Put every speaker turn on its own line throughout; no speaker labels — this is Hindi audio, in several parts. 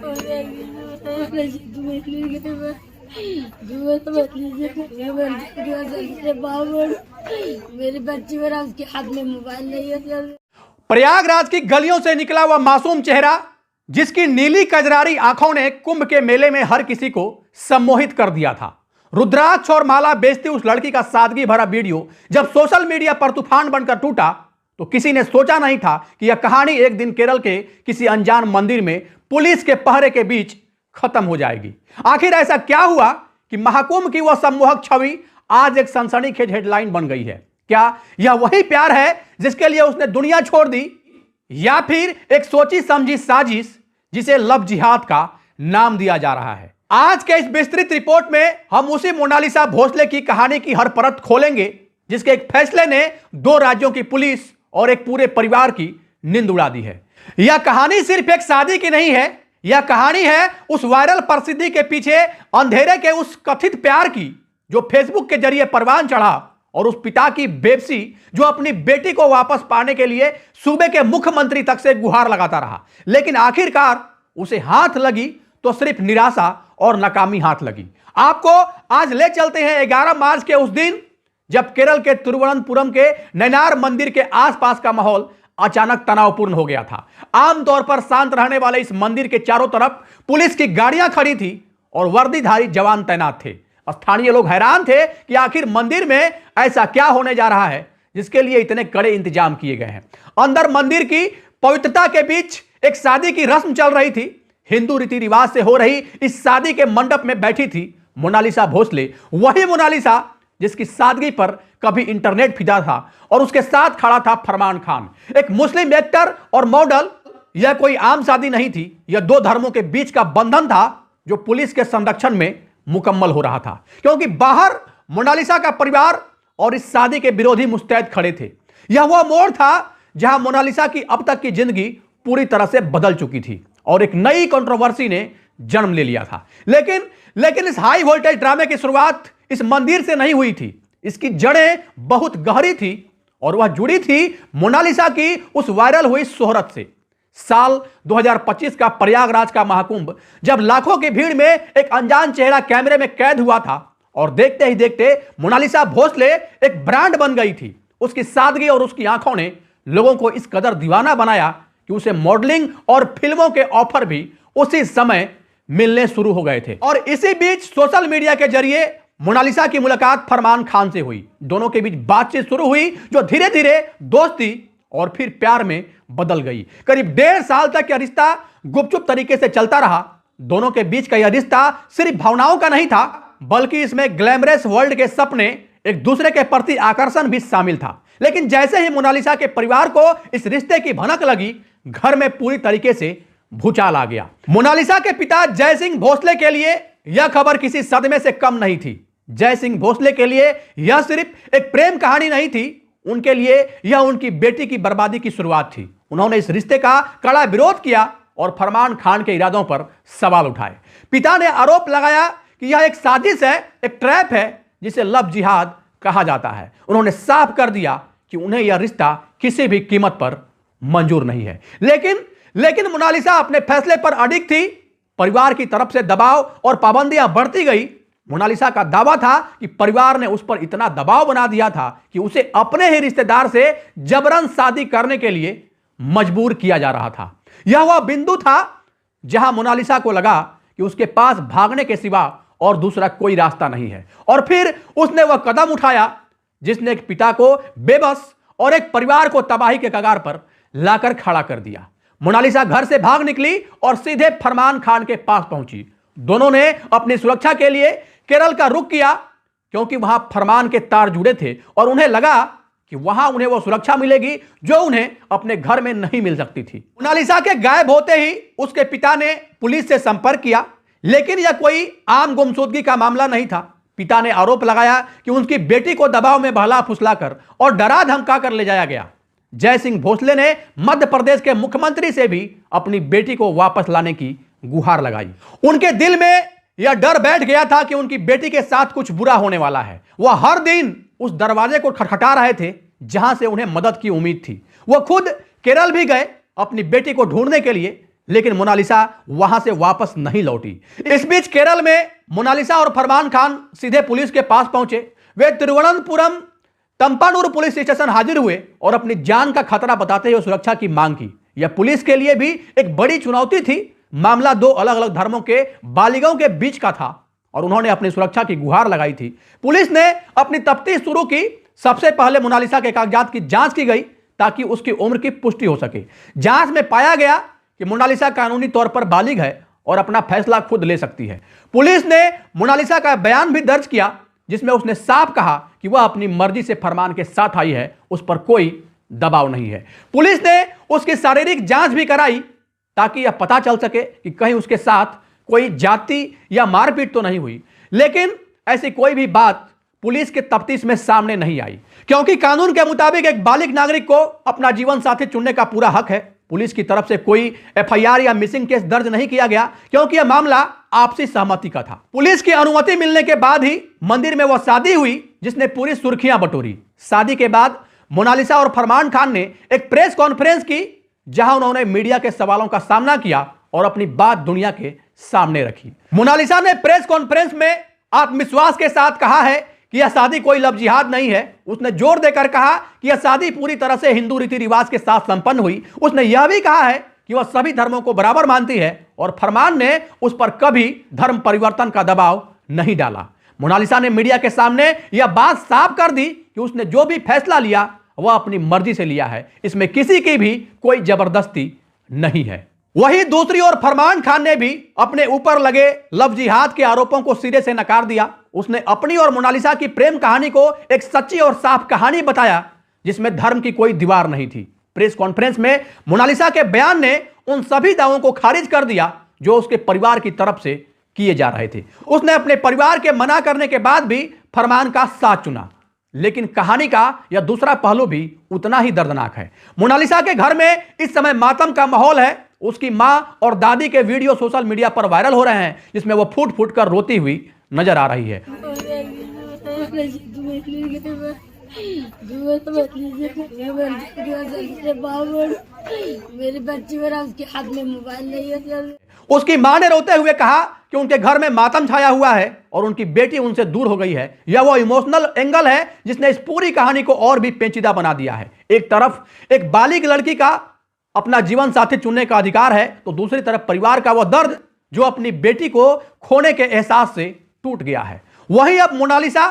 मेरी बच्ची मेरा उसके हाथ में मोबाइल नहीं है।
प्रयागराज की गलियों से निकला हुआ मासूम चेहरा, जिसकी नीली कजरारी आंखों ने कुंभ के मेले में हर किसी को सम्मोहित कर दिया था। रुद्राक्ष और माला बेचती उस लड़की का सादगी भरा वीडियो जब सोशल मीडिया पर तूफान बनकर टूटा तो किसी ने सोचा नहीं था कि यह कहानी एक दिन केरल के किसी अनजान मंदिर में पुलिस के पहरे के बीच खत्म हो जाएगी। आखिर ऐसा क्या हुआ कि महाकुंभ की वह सम्मोहक छवि आज एक सनसनीखेज हेडलाइन बन गई है? क्या यह वही प्यार है जिसके लिए उसने दुनिया छोड़ दी, या फिर एक सोची समझी साजिश जिसे लव जिहाद का नाम दिया जा रहा है? आज के इस विस्तृत रिपोर्ट में हम उसी मोनालिसा भोसले की कहानी की हर परत खोलेंगे जिसके एक फैसले ने 2 राज्यों की पुलिस और एक पूरे परिवार की नींद उड़ा दी है। यह कहानी सिर्फ एक शादी की नहीं है, यह कहानी है उस वायरल प्रसिद्धि के पीछे अंधेरे के उस कथित प्यार की जो फेसबुक के जरिए परवान चढ़ा, और उस पिता की बेबसी जो अपनी बेटी को वापस पाने के लिए सूबे के मुख्यमंत्री तक से गुहार लगाता रहा, लेकिन आखिरकार उसे हाथ लगी तो सिर्फ निराशा और नाकामी हाथ लगी। आपको आज ले चलते हैं 11 मार्च के उस दिन जब केरल के तिरुवनंतपुरम के नैनार मंदिर के आसपास का माहौल अचानक तनावपूर्ण हो गया था। आमतौर पर शांत रहने वाले इस मंदिर के चारों तरफ पुलिस की गाड़ियां खड़ी थी और वर्दीधारी जवान तैनात थे। स्थानीय लोग हैरान थे कि आखिर मंदिर में ऐसा क्या होने जा रहा है जिसके लिए इतने कड़े इंतजाम किए गए हैं। अंदर मंदिर की पवित्रता के बीच एक शादी की रस्म चल रही थी। हिंदू रीति रिवाज से हो रही इस शादी के मंडप में बैठी थी मोनालिसा भोसले, वही मोनालिसा जिसकी सादगी पर कभी इंटरनेट फिदा था, और उसके साथ खड़ा था फरमान खान, एक मुस्लिम एक्टर और मॉडल। यह कोई आम शादी नहीं थी, यह 2 धर्मों के बीच का बंधन था जो पुलिस के संरक्षण में मुकम्मल हो रहा था, क्योंकि बाहर मोनालिसा का परिवार और इस शादी के विरोधी मुस्तैद खड़े थे। यह वह मोड़ था जहां मोनालिसा की अब तक की जिंदगी पूरी तरह से बदल चुकी थी और एक नई कंट्रोवर्सी ने जन्म ले लिया था। लेकिन इस हाई वोल्टेज ड्रामे की शुरुआत इस मंदिर से नहीं हुई थी। इसकी जड़ें बहुत गहरी थी और वह जुड़ी थी मोनालिसा की उस वायरल हुई शोहरत से। साल 2025 का प्रयागराज का महाकुंभ, जब लाखों की भीड़ में एक अनजान चेहरा कैमरे में कैद हुआ था और देखते ही देखते मोनालिसा भोसले एक ब्रांड बन गई थी। उसकी सादगी और उसकी आंखों ने लोगों को इस कदर दीवाना बनाया कि उसे मॉडलिंग और फिल्मों के ऑफर भी उसी समय मिलने शुरू हो गए थे। और इसी बीच सोशल मीडिया के जरिए मोनालिसा की मुलाकात फरमान खान से हुई। दोनों के बीच बातचीत शुरू हुई जो धीरे धीरे दोस्ती और फिर प्यार में बदल गई। करीब 1.5 साल तक यह रिश्ता गुपचुप तरीके से चलता रहा। दोनों के बीच का यह रिश्ता सिर्फ भावनाओं का नहीं था, बल्कि इसमें ग्लैमरस वर्ल्ड के सपने, एक दूसरे के प्रति आकर्षण भी शामिल था। लेकिन जैसे ही मोनालिसा के परिवार को इस रिश्ते की भनक लगी, घर में पूरी तरीके से भूचाल आ गया। मोनालिसा के पिता जय सिंह भोसले के लिए यह खबर किसी सदमे से कम नहीं थी। जय सिंह भोसले के लिए यह सिर्फ एक प्रेम कहानी नहीं थी, उनके लिए यह उनकी बेटी की बर्बादी की शुरुआत थी। उन्होंने इस रिश्ते का कड़ा विरोध किया और फरमान खान के इरादों पर सवाल उठाए। पिता ने आरोप लगाया कि यह एक साजिश है, एक ट्रैप है जिसे लव जिहाद कहा जाता है। उन्होंने साफ कर दिया कि उन्हें यह रिश्ता किसी भी कीमत पर मंजूर नहीं है। लेकिन मोनालिसा अपने फैसले पर अडिग थी। परिवार की तरफ से दबाव और पाबंदियां बढ़ती गई। मोनालिसा का दावा था कि परिवार ने उस पर इतना दबाव बना दिया था कि उसे अपने ही रिश्तेदार से जबरन शादी करने के लिए मजबूर किया जा रहा था। यह वह बिंदु था जहां मोनालिसा को लगा कि उसके पास भागने के सिवा और दूसरा कोई रास्ता नहीं है, और फिर उसने वह कदम उठाया जिसने एक पिता को बेबस और एक परिवार को तबाही के कगार पर लाकर खड़ा कर दिया। मोनालिसा घर से भाग निकली और सीधे फरमान खान के पास पहुंची। दोनों ने अपनी सुरक्षा के लिए केरल का रुख किया, क्योंकि वहां फरमान के तार जुड़े थे और उन्हें लगा कि वहां उन्हें वो सुरक्षा मिलेगी जो उन्हें अपने घर में नहीं मिल सकती थी। मोनालिसा के गायब होते ही उसके पिता ने पुलिस से संपर्क किया, लेकिन यह कोई आम गुमशुदगी का मामला नहीं था। पिता ने आरोप लगाया कि उनकी बेटी को दबाव में बहला फुसलाकर और डरा धमका कर ले जाया गया। जय सिंह भोसले ने मध्य प्रदेश के मुख्यमंत्री से भी अपनी बेटी को वापस लाने की गुहार लगाई। उनके दिल में यह डर बैठ गया था कि उनकी बेटी के साथ कुछ बुरा होने वाला है। वह हर दिन उस दरवाजे को खटखटा रहे थे जहां से उन्हें मदद की उम्मीद थी। वह खुद केरल भी गए अपनी बेटी को ढूंढने के लिए, लेकिन मोनालिसा वहां से वापस नहीं लौटी। इस बीच केरल में मोनालिसा और फरमान खान सीधे पुलिस के पास पहुंचे। वे तिरुवनंतपुरम तंपानूर पुलिस स्टेशन हाजिर हुए और अपनी जान का खतरा बताते हुए सुरक्षा की मांग की। यह पुलिस के लिए भी एक बड़ी चुनौती थी। मामला दो अलग अलग धर्मों के बालिगों के बीच का था और उन्होंने अपनी सुरक्षा की गुहार लगाई थी। पुलिस ने अपनी तफ्तीश शुरू की। सबसे पहले मोनालिसा के कागजात की जांच की गई ताकि उसकी उम्र की पुष्टि हो सके। जांच में पाया गया कि मोनालिसा कानूनी तौर पर बालिग है और अपना फैसला खुद ले सकती है। पुलिस ने मोनालिसा का बयान भी दर्ज किया जिसमें उसने साफ कहा कि वह अपनी मर्जी से फरमान के साथ आई है, उस पर कोई दबाव नहीं है। पुलिस ने उसकी शारीरिक जांच भी कराई ताकि यह पता चल सके कि कहीं उसके साथ कोई जाति या मारपीट तो नहीं हुई, लेकिन ऐसी कोई भी बात पुलिस के तफ्तीश में सामने नहीं आई, क्योंकि कानून के मुताबिक एक बालिग नागरिक को अपना जीवन साथी चुनने का पूरा हक है। पुलिस की तरफ से कोई एफआईआर या मिसिंग केस दर्ज नहीं किया गया क्योंकि यह मामला आपसी सहमति का था। पुलिस की अनुमति मिलने के बाद ही मंदिर में वह शादी हुई जिसने पूरी सुर्खियां बटोरी। शादी के बाद मोनालिसा और फरमान खान ने एक प्रेस कॉन्फ्रेंस की जहां उन्होंने मीडिया के सवालों का सामना किया और अपनी बात दुनिया के सामने रखी। मोनालिसा ने प्रेस कॉन्फ्रेंस में आत्मविश्वास के साथ कहा है कि यह शादी कोई लव जिहाद नहीं है। उसने जोर देकर कहा कि यह शादी पूरी तरह से हिंदू रीति रिवाज के साथ संपन्न हुई। उसने यह भी कहा है कि वह सभी धर्मों को बराबर मानती है और फरमान ने उस पर कभी धर्म परिवर्तन का दबाव नहीं डाला। मोनालिसा ने मीडिया के सामने यह बात साफ कर दी कि उसने जो भी फैसला लिया वह अपनी मर्जी से लिया है, इसमें किसी की भी कोई जबरदस्ती नहीं है। वहीं दूसरी ओर फरमान खान ने भी अपने ऊपर लगे लव जिहाद के आरोपों को सिरे से नकार दिया। उसने अपनी और मोनालिसा की प्रेम कहानी को एक सच्ची और साफ कहानी बताया जिसमें धर्म की कोई दीवार नहीं थी। प्रेस कॉन्फ्रेंस में मोनालिसा के बयान ने उन सभी दावों को खारिज कर दिया जो उसके परिवार की तरफ से किए जा रहे थे। उसने अपने परिवार के मना करने के बाद भी फरमान का साथ चुना, लेकिन कहानी का यह दूसरा पहलू भी उतना ही दर्दनाक है। मोनालिसा के घर में इस समय मातम का माहौल है। उसकी मां और दादी के वीडियो सोशल मीडिया पर वायरल हो रहे हैं जिसमें वो फूट फूट कर रोती हुई नजर आ रही है।
मेरे बच्चे मेरा उसके हाथ में मोबाइल नहीं है सर।
उसकी मां ने रोते हुए कहा कि उनके घर में मातम छाया हुआ है और उनकी बेटी उनसे दूर हो गई है। यह वो इमोशनल एंगल है जिसने इस पूरी कहानी को और भी पेचीदा बना दिया है। एक तरफ एक बालिग लड़की का अपना जीवन साथी चुनने का अधिकार है तो दूसरी तरफ परिवार का वह दर्द जो अपनी बेटी को खोने के एहसास से टूट गया है। वहीं अब मोनालिसा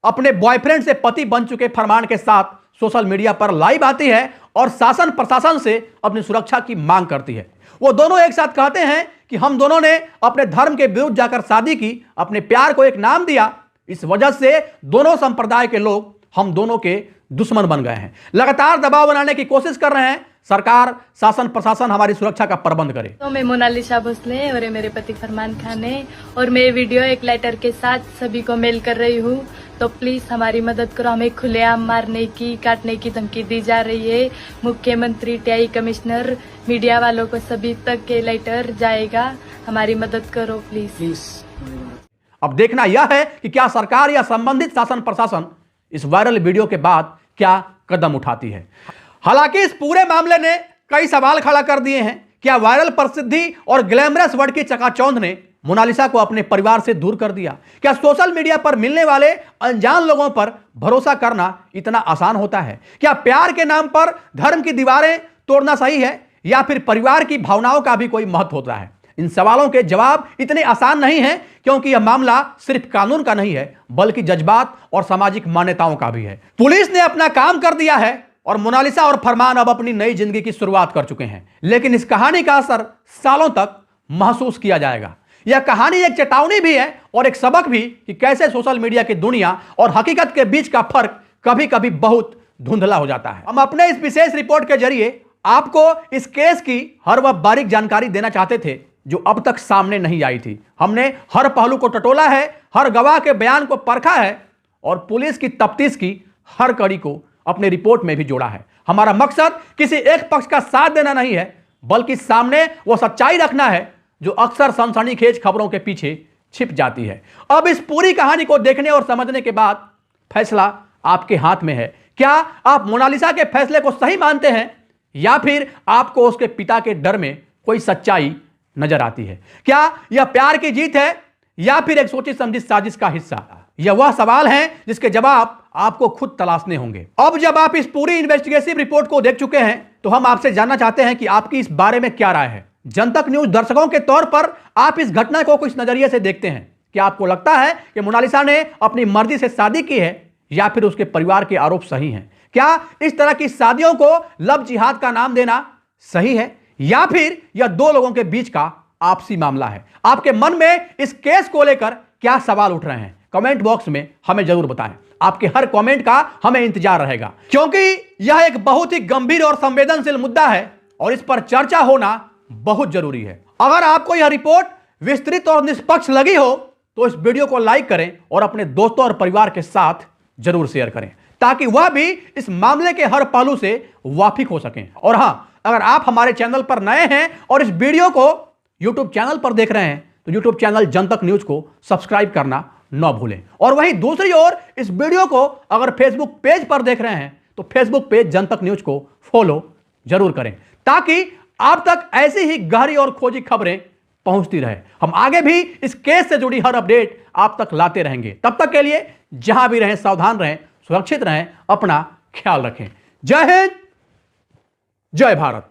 अपने बॉयफ्रेंड से पति बन चुके फरमान के साथ सोशल मीडिया पर लाइव आती है और शासन प्रशासन से अपनी सुरक्षा की मांग करती है। वो दोनों एक साथ कहते हैं कि हम दोनों ने अपने धर्म के विरुद्ध जाकर शादी की, अपने प्यार को एक नाम दिया, इस वजह से दोनों संप्रदाय के लोग हम दोनों के दुश्मन बन गए हैं। लगातार दबाव बनाने की कोशिश कर रहे हैं। सरकार शासन प्रशासन हमारी सुरक्षा का प्रबंध करे।
तो मैं मोनालिसा भोसले और ये मेरे पति फरमान खान है और मैं वीडियो एक लेटर के साथ सभी को मेल कर रही हूँ, तो प्लीज हमारी मदद करो। हमें खुलेआम मारने की काटने की धमकी दी जा रही है। मुख्यमंत्री, टीआई कमिश्नर, मीडिया वालों को सभी तक ये लेटर जाएगा। हमारी मदद करो प्लीज।
अब देखना यह है कि क्या सरकार या संबंधित शासन प्रशासन इस वायरल वीडियो के बाद क्या कदम उठाती है। हालांकि इस पूरे मामले ने कई सवाल खड़ा कर दिए हैं। क्या वायरल प्रसिद्धि और ग्लैमरस वर्ड की चकाचौंध ने मोनालिसा को अपने परिवार से दूर कर दिया? क्या सोशल मीडिया पर मिलने वाले अनजान लोगों पर भरोसा करना इतना आसान होता है? क्या प्यार के नाम पर धर्म की दीवारें तोड़ना सही है या फिर परिवार की भावनाओं का भी कोई महत्व होता है? इन सवालों के जवाब इतने आसान नहीं हैं क्योंकि यह मामला सिर्फ कानून का नहीं है बल्कि जज्बात और सामाजिक मान्यताओं का भी है। पुलिस ने अपना काम कर दिया है और मोनालिसा और फरमान अब अपनी नई जिंदगी की शुरुआत कर चुके हैं, लेकिन इस कहानी का असर सालों तक महसूस किया जाएगा। यह कहानी एक चेतावनी भी है और एक सबक भी कि कैसे सोशल मीडिया की दुनिया और हकीकत के बीच का फर्क कभी कभी बहुत धुंधला हो जाता है। हम अपने इस विशेष रिपोर्ट के जरिए आपको इस केस की हर वह बारीक जानकारी देना चाहते थे जो अब तक सामने नहीं आई थी। हमने हर पहलू को टटोला है, हर गवाह के बयान को परखा है और पुलिस की तफ्तीश की हर कड़ी को अपने रिपोर्ट में भी जोड़ा है। हमारा मकसद किसी एक पक्ष का साथ देना नहीं है बल्कि सामने वो सच्चाई रखना है जो अक्सर सनसनीखेज खबरों के पीछे छिप जाती है। अब इस पूरी कहानी को देखने और समझने के बाद फैसला आपके हाथ में है। क्या आप मोनालिसा के फैसले को सही मानते हैं या फिर आपको उसके पिता के डर में कोई सच्चाई नजर आती है। क्या यह प्यार की जीत है या फिर एक सोची समझी साजिश का हिस्सा? यह वह सवाल है जिसके जवाब आपको खुद तलाशने होंगे। अब जब आप इस पूरी इन्वेस्टिगेटिव रिपोर्ट को देख चुके हैं तो हम आपसे जानना चाहते हैं कि आपकी इस बारे में क्या राय है। जनतक न्यूज दर्शकों के तौर पर आप इस घटना को किस नजरिए से देखते हैं? क्या आपको लगता है कि मोनालिसा ने अपनी मर्जी से शादी की है या फिर उसके परिवार के आरोप सही हैं? क्या इस तरह की शादियों को लव जिहाद का नाम देना सही है या फिर यह दो लोगों के बीच का आपसी मामला है? आपके मन में इस केस को लेकर क्या सवाल उठ रहे हैं? कमेंट बॉक्स में हमें जरूर बताएं। आपके हर कमेंट का हमें इंतजार रहेगा, क्योंकि यह एक बहुत ही गंभीर और संवेदनशील मुद्दा है और इस पर चर्चा होना बहुत जरूरी है। अगर आपको यह रिपोर्ट विस्तृत और निष्पक्ष लगी हो तो इस वीडियो को लाइक करें और अपने दोस्तों और परिवार के साथ जरूर शेयर करें ताकि वह भी इस मामले के हर पहलू से वाकिफ हो सकें। और हां, अगर आप हमारे चैनल पर नए हैं और इस वीडियो को YouTube चैनल पर देख रहे हैं तो YouTube चैनल जनतक न्यूज को सब्सक्राइब करना न भूलें। और वहीं दूसरी ओर इस वीडियो को अगर Facebook पेज पर देख रहे हैं तो Facebook पेज जनतक न्यूज को फॉलो जरूर करें ताकि आप तक ऐसी ही गहरी और खोजी खबरें पहुंचती रहे। हम आगे भी इस केस से जुड़ी हर अपडेट आप तक लाते रहेंगे। तब तक के लिए जहां भी रहें सावधान रहें, सुरक्षित रहें, अपना ख्याल रखें। जय हिंद, जय भारत।